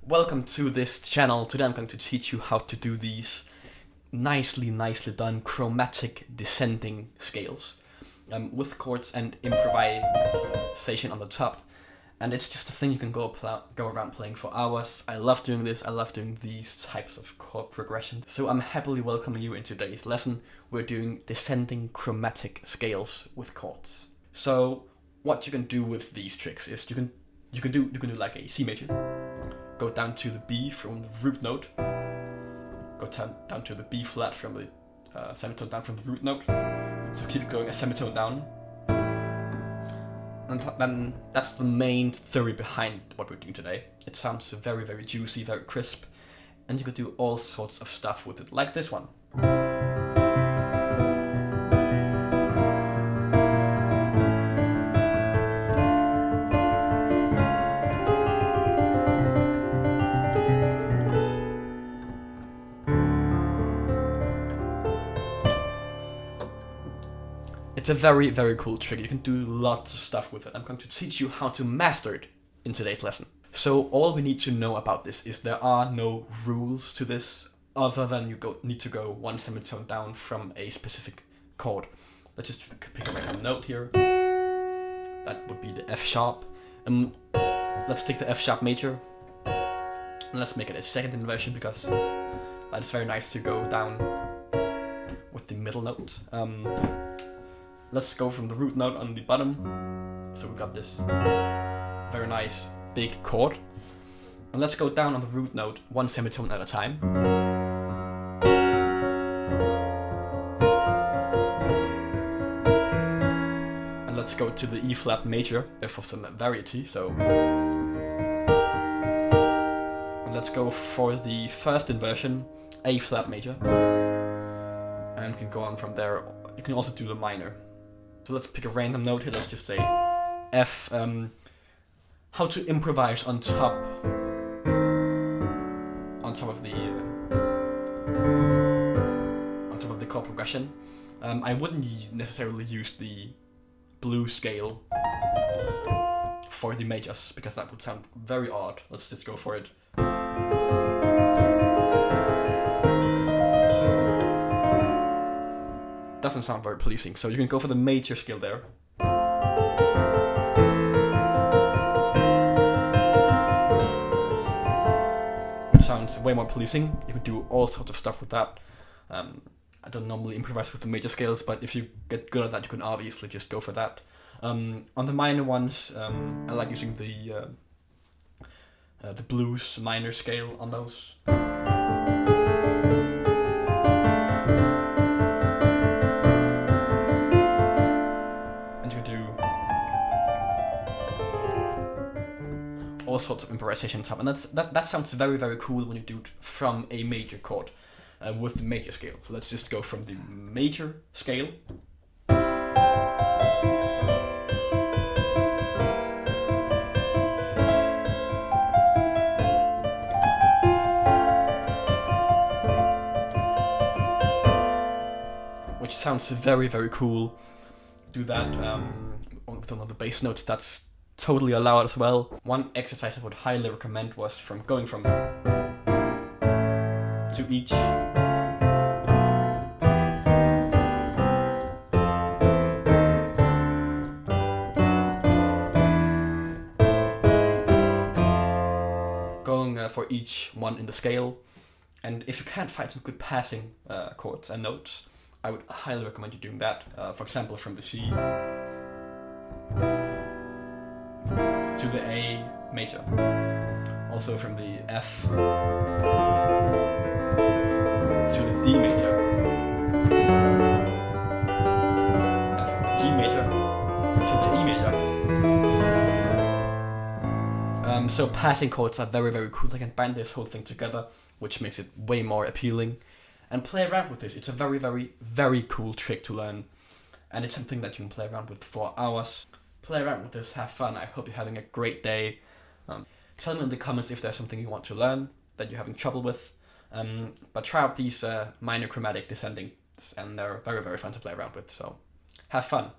Welcome to this channel. Today I'm going to teach you how to do these nicely done chromatic descending scales with chords and improvisation on the top. And it's just a thing you can go around playing for hours. I love doing this. I love doing these types of chord progressions. So I'm happily welcoming you in today's lesson. We're doing descending chromatic scales with chords. So what you can do with these tricks is you can do like a C major. Go down to the B from the root note. Go down to the B flat from the semitone down from the root note. So keep it going a semitone down. And then that's the main theory behind what we're doing today. It sounds very juicy, very crisp. And you can do all sorts of stuff with it, like this one. It's a very cool trick. You can do lots of stuff with it. I'm going to teach you how to master it in today's lesson. So all we need to know about this is there are no rules to this other than you need to go one semitone down from a specific chord. Let's just pick a random note here. That would be the F sharp. Let's take the F sharp major. And let's make it a second inversion because it's very nice to go down with the middle note. Let's go from the root note on the bottom. So we got this very nice big chord. And let's go down on the root note one semitone at a time. And let's go to the E flat major, for some variety. So, and let's go for the first inversion, A flat major. And we can go on from there. You can also do the minor. So let's pick a random note here. Let's just say F. How to improvise on top of the chord progression. I wouldn't necessarily use the blues scale for the majors because that would sound very odd. Let's just go for it. Doesn't sound very pleasing, so you can go for the major scale there. Which sounds way more pleasing. You can do all sorts of stuff with that. I don't normally improvise with the major scales, but if you get good at that, you can obviously just go for that. On the minor ones, I like using the blues minor scale on those. All sorts of improvisation on top, and that sounds very cool when you do it from a major chord with the major scale. So let's just go from the major scale. Which sounds very cool. Do that with another bass notes. That's totally allowed as well. One exercise I would highly recommend was from going from to each. Going for each one in the scale. And if you can't find some good passing chords and notes, I would highly recommend you doing that. For example, from the C to the A major. Also from the F to the D major. F, G major to the E major. So passing chords are very cool. They can bind this whole thing together, which makes it way more appealing. And play around with this. It's a very cool trick to learn. And it's something that you can play around with for hours. Play around with this, have fun. I hope you're having a great day. Tell me in the comments if there's something you want to learn that you're having trouble with. But try out these minor chromatic descendings, and they're very fun to play around with. So have fun.